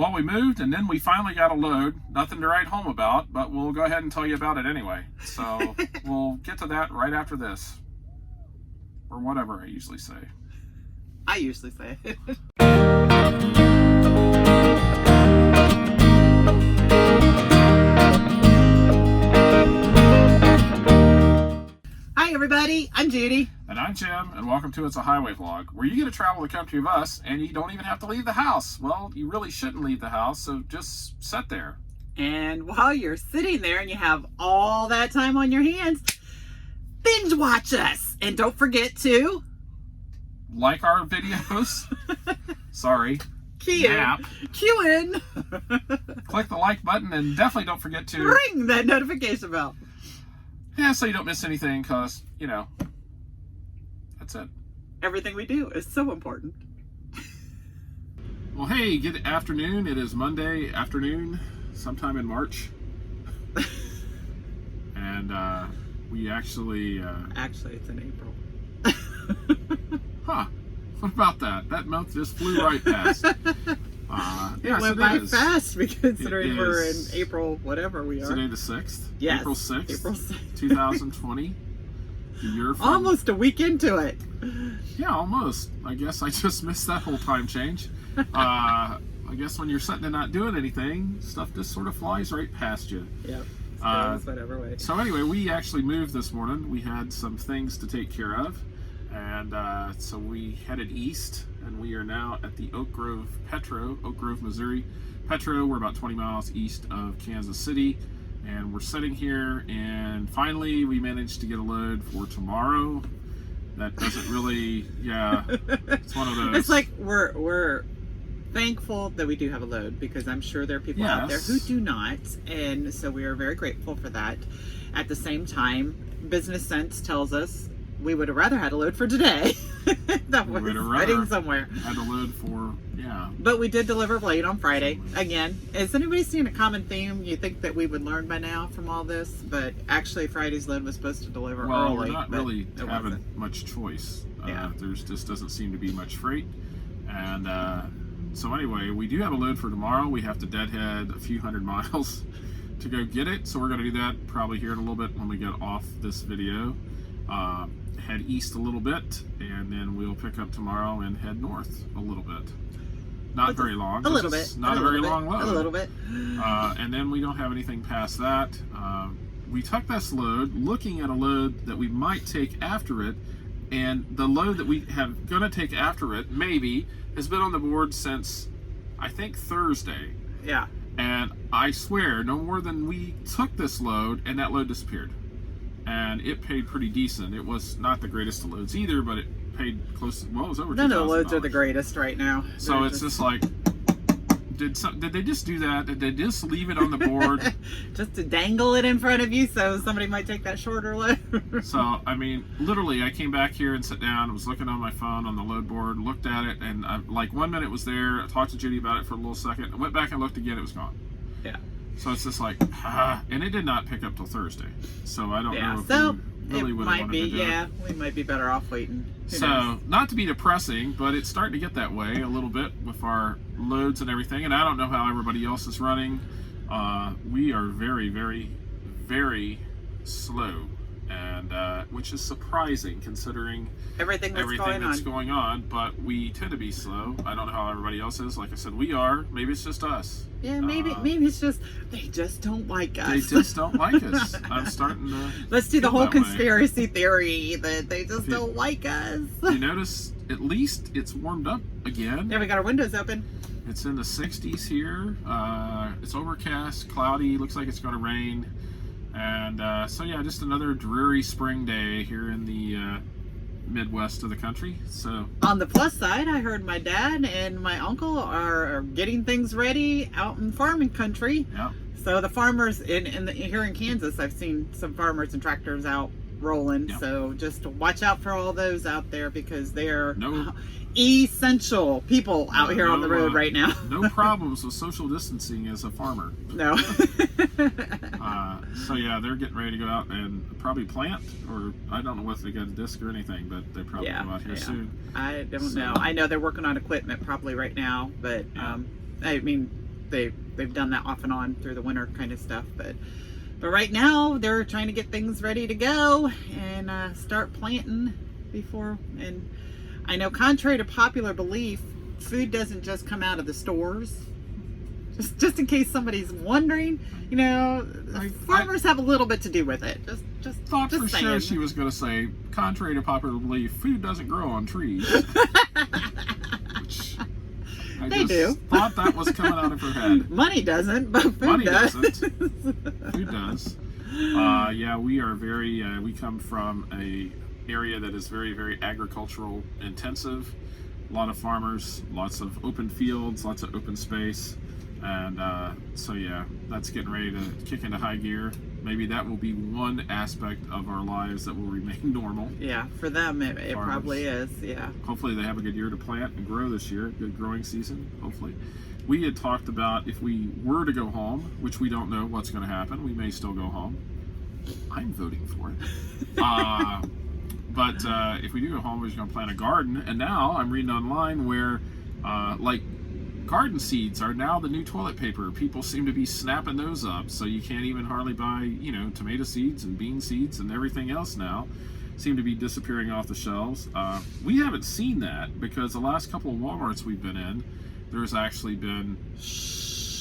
Well, we moved, and then we finally got a load. Nothing to write home about, but we'll go ahead and tell you about it anyway. So we'll get to that right after this. Or whatever I usually say. I usually say it. Hi everybody, I'm Judy. And I'm Jim, and welcome to It's a Highway Vlog, where you get to travel the country of us, and you don't even have to leave the house. Well, you really shouldn't leave the house, so just sit there. And while you're sitting there and you have all that time on your hands, binge watch us. And don't forget to like our videos. Sorry. Cue in. Click the like button, and definitely don't forget to ring that notification bell. Yeah, so you don't miss anything, because, you know, that's it. Everything we do is so important. Well, hey, good afternoon. It is Monday afternoon, sometime in March. And we actually... Actually, it's in April. Huh. What about that? That month just flew right past. It went by fast, considering we're in April, whatever we are. Today the 6th? Yes. April 6th? April 6th. 2020. The year from... Almost a week into it. Yeah, almost. I guess I just missed that whole time change. I guess when you're sitting and not doing anything, stuff just sort of flies right past you. Yep. Whatever way. So anyway, we actually moved this morning. We had some things to take care of. And so we headed east, and we are now at the Oak Grove, Missouri. Petro, we're about 20 miles east of Kansas City. And we're sitting here, and finally we managed to get a load for tomorrow. That doesn't really, yeah, it's one of those. It's like we're thankful that we do have a load, because I'm sure there are people out there who do not. And so we are very grateful for that. At the same time, business sense tells us we would have rather had a load for today. That was heading somewhere. Had a load for, But we did deliver late on Friday. Again, has anybody seen a common theme? You think that we would learn by now from all this, but actually Friday's load was supposed to deliver early. Well, we're not really having much choice. There's just doesn't seem to be much freight. And so anyway, we do have a load for tomorrow. We have to deadhead a few hundred miles to go get it. So we're going to do that probably here in a little bit when we get off this video. Head east a little bit, and then we'll pick up tomorrow and head north a little bit. Not very long. A little bit. Not a very long load. A little bit. And then we don't have anything past that. We took this load looking at a load that we might take after it, and the load that we have going to take after it, maybe, has been on the board since, I think, Thursday. Yeah. And I swear, no more than we took this load, and that load disappeared. And it paid pretty decent. It was not the greatest of loads either, but it paid close to, well, it was over $2,000. None of the loads are the greatest right now. So it's just like, did they just do that? Did they just leave it on the board? Just to dangle it in front of you so somebody might take that shorter load? So, I mean, literally, I came back here and sat down, was looking on my phone on the load board, looked at it, and like 1 minute it was there. I talked to Judy about it for a little second. I went back and looked again, it was gone. Yeah. So it's just like, and it did not pick up till Thursday. So I don't know if we really would have wanted to do it. We might be better off waiting. Who knows? Not to be depressing, but it's starting to get that way a little bit with our loads and everything. And I don't know how everybody else is running. We are very, very, very slow, and which is surprising considering everything that's going on. But we tend to be slow. I don't know how everybody else is. Like I said, we are. Maybe it's just us. Yeah, maybe it's just they just don't like us. They just don't like us. I'm starting to. Let's do the whole conspiracy theory that they just don't like us. You notice, at least it's warmed up again. Yeah, we got our windows open. It's in the 60s here. It's overcast, cloudy. Looks like it's going to rain. And so yeah, just another dreary spring day here in the Midwest of the country. So on the plus side, I heard my dad and my uncle are getting things ready out in farming country. Yeah. So the farmers here in Kansas, I've seen some farmers and tractors out rolling. Yeah. So just watch out for all those out there, because they're essential people out here on the road right now. No problems with social distancing as a farmer. No. So yeah, they're getting ready to go out and probably plant, or I don't know if they got a disc or anything, but they probably come out here soon. I don't know. I know they're working on equipment probably right now, but I mean, they've done that off and on through the winter kind of stuff. But right now they're trying to get things ready to go and start planting before. And I know, contrary to popular belief, food doesn't just come out of the stores. Just in case somebody's wondering, you know, farmers have a little bit to do with it. Just thought just for saying. sure she was going to say, contrary to popular belief, food doesn't grow on trees. Which They do. Thought that was coming out of her head. Money doesn't, but food Money does. doesn't. Food does. Yeah, we are very. We come from a area that is very, very agricultural intensive. A lot of farmers, lots of open fields, lots of open space. And so yeah, that's getting ready to kick into high gear. Maybe that will be one aspect of our lives that will remain normal. Yeah, for them it probably is. Yeah. Hopefully they have a good year to plant and grow this year. Good growing season. Hopefully. We had talked about if we were to go home, which we don't know what's going to happen. We may still go home. I'm voting for it. But if we do go home, we're just going to plant a garden. And now I'm reading online where like garden seeds are now the new toilet paper. People seem to be snapping those up, so you can't even hardly buy, you know, tomato seeds and bean seeds and everything else now seem to be disappearing off the shelves. We haven't seen that because the last couple of Walmarts we've been in, there's actually been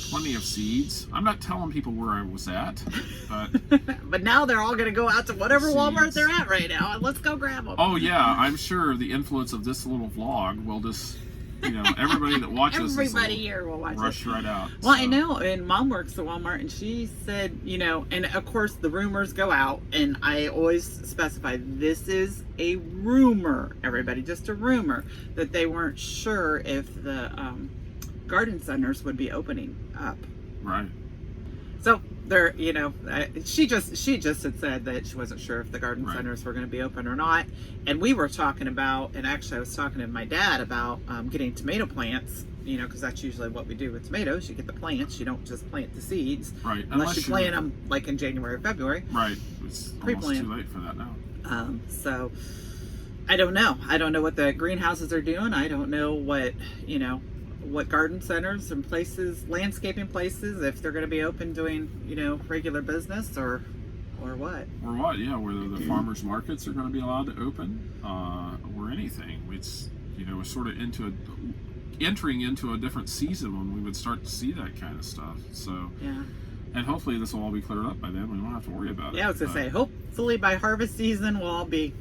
plenty of seeds. I'm not telling people where I was at, but but now they're all going to go out to whatever seeds. Walmart they're at right now, and let's go grab them. Oh yeah, I'm sure the influence of this little vlog will just, you know, everybody that watches everybody here will watch rush it. right out. Well, so. I know, and Mom works at Walmart, and she said, you know, and of course the rumors go out, and I always specify this is a rumor, everybody, just a rumor, that they weren't sure if the garden centers would be opening up. Right. So there, you know, she just had said that she wasn't sure if the garden right. centers were going to be open or not. And we were talking about, and actually I was talking to my dad about getting tomato plants, you know, because that's usually what we do with tomatoes. You get the plants, you don't just plant the seeds. Right. Unless you plant them like in January or February. Right. It's almost too late for that now. So I don't know. I don't know what the greenhouses are doing. I don't know what, you know, what garden centers and places, landscaping places, if they're going to be open doing, you know, regular business or what. Or what, yeah, whether the farmers markets are going to be allowed to open or anything. It's, you know, we're sort of entering into a different season when we would start to see that kind of stuff. So, yeah. And hopefully this will all be cleared up by then. We won't have to worry about it. Yeah, I was going to say, hopefully by harvest season we'll all be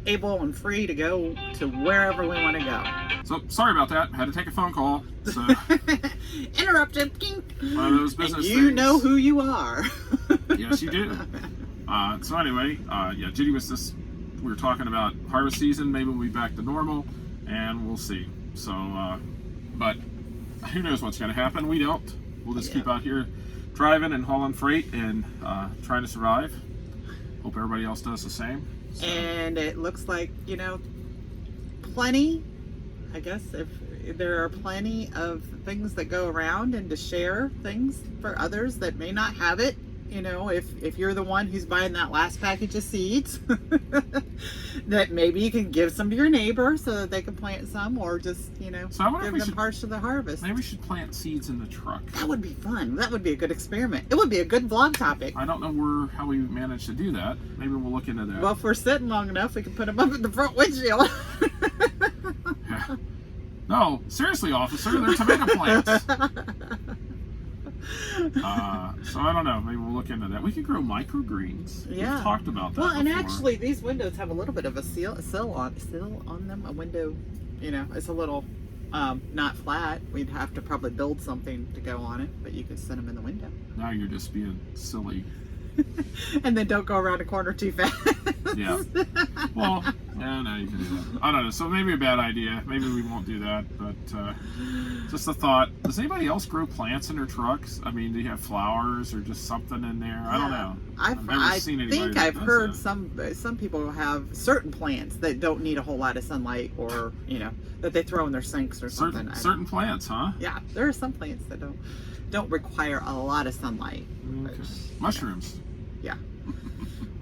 able and free to go to wherever we want to go. So sorry about that. Had to take a phone call. So interrupted. One of those business and you things. know who you are. Yes, you do. So anyway, yeah, Judy was just. We were talking about harvest season. Maybe we'll be back to normal, and we'll see. So, but who knows what's going to happen? We don't. We'll just keep out here driving and hauling freight and trying to survive. Hope everybody else does the same. So. And it looks like, you know, plenty, I guess, if there are plenty of things that go around and to share things for others that may not have it. You know, if you're the one who's buying that last package of seeds, that maybe you can give some to your neighbor so that they can plant some, or just, you know, give them parts of the harvest. Maybe we should plant seeds in the truck. That would be fun. That would be a good experiment. It would be a good vlog topic. I don't know how we managed to do that. Maybe we'll look into that. Well, if we're sitting long enough, we can put them up in the front windshield. Yeah. No, seriously, officer, they're tomato plants. So I don't know. Maybe we'll look into that. We could grow microgreens. Yeah. We've talked about that. Well, and before. actually, these windows have a little bit of a sill on them. A window, you know, it's a little not flat. We'd have to probably build something to go on it, but you could set them in the window. Now you're just being silly. And then don't go around a corner too fast. Yeah. Well, yeah, no, you can do that. I don't know. So maybe a bad idea. Maybe we won't do that. But just a thought. Does anybody else grow plants in their trucks? I mean, do you have flowers or just something in there? I don't know. I've never seen anybody. I think I've heard some people have certain plants that don't need a whole lot of sunlight, or, you know, that they throw in their sinks or something. Certain plants, huh? Yeah, there are some plants that don't require a lot of sunlight. Okay. Mushrooms. Yeah.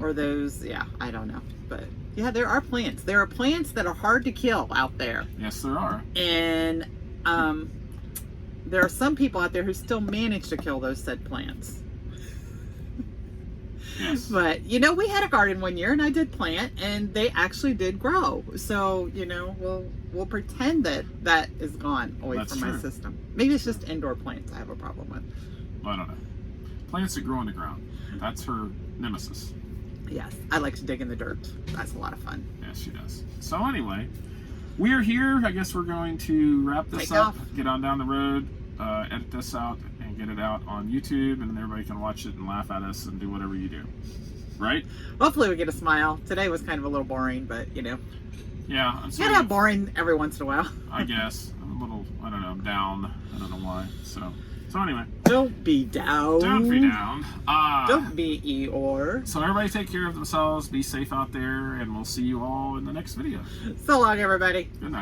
Or those, yeah, I don't know. But yeah, there are plants. There are plants that are hard to kill out there. Yes, there are. And there are some people out there who still manage to kill those said plants. Yes. But, you know, we had a garden one year and I did plant and they actually did grow. So, you know, we'll pretend that that is gone away That's from true. my system. Maybe it's just indoor plants I have a problem with. I don't know. Plants that grow in the ground. That's her nemesis. Yes, I like to dig in the dirt. That's a lot of fun. Yes, she does. So anyway, we're here. I guess we're going to wrap this Take up, off. get on down the road, edit this out, and get it out on YouTube, and then everybody can watch it and laugh at us and do whatever you do. Right? Hopefully we get a smile. Today was kind of a little boring, but, you know. Yeah. I'm You gotta have boring every once in a while. I guess. I'm a little, I don't know, down. I don't know why. So anyway. Don't be down. Don't be down. Don't be Eeyore. So everybody take care of themselves. Be safe out there, and we'll see you all in the next video. So long, everybody. Good night.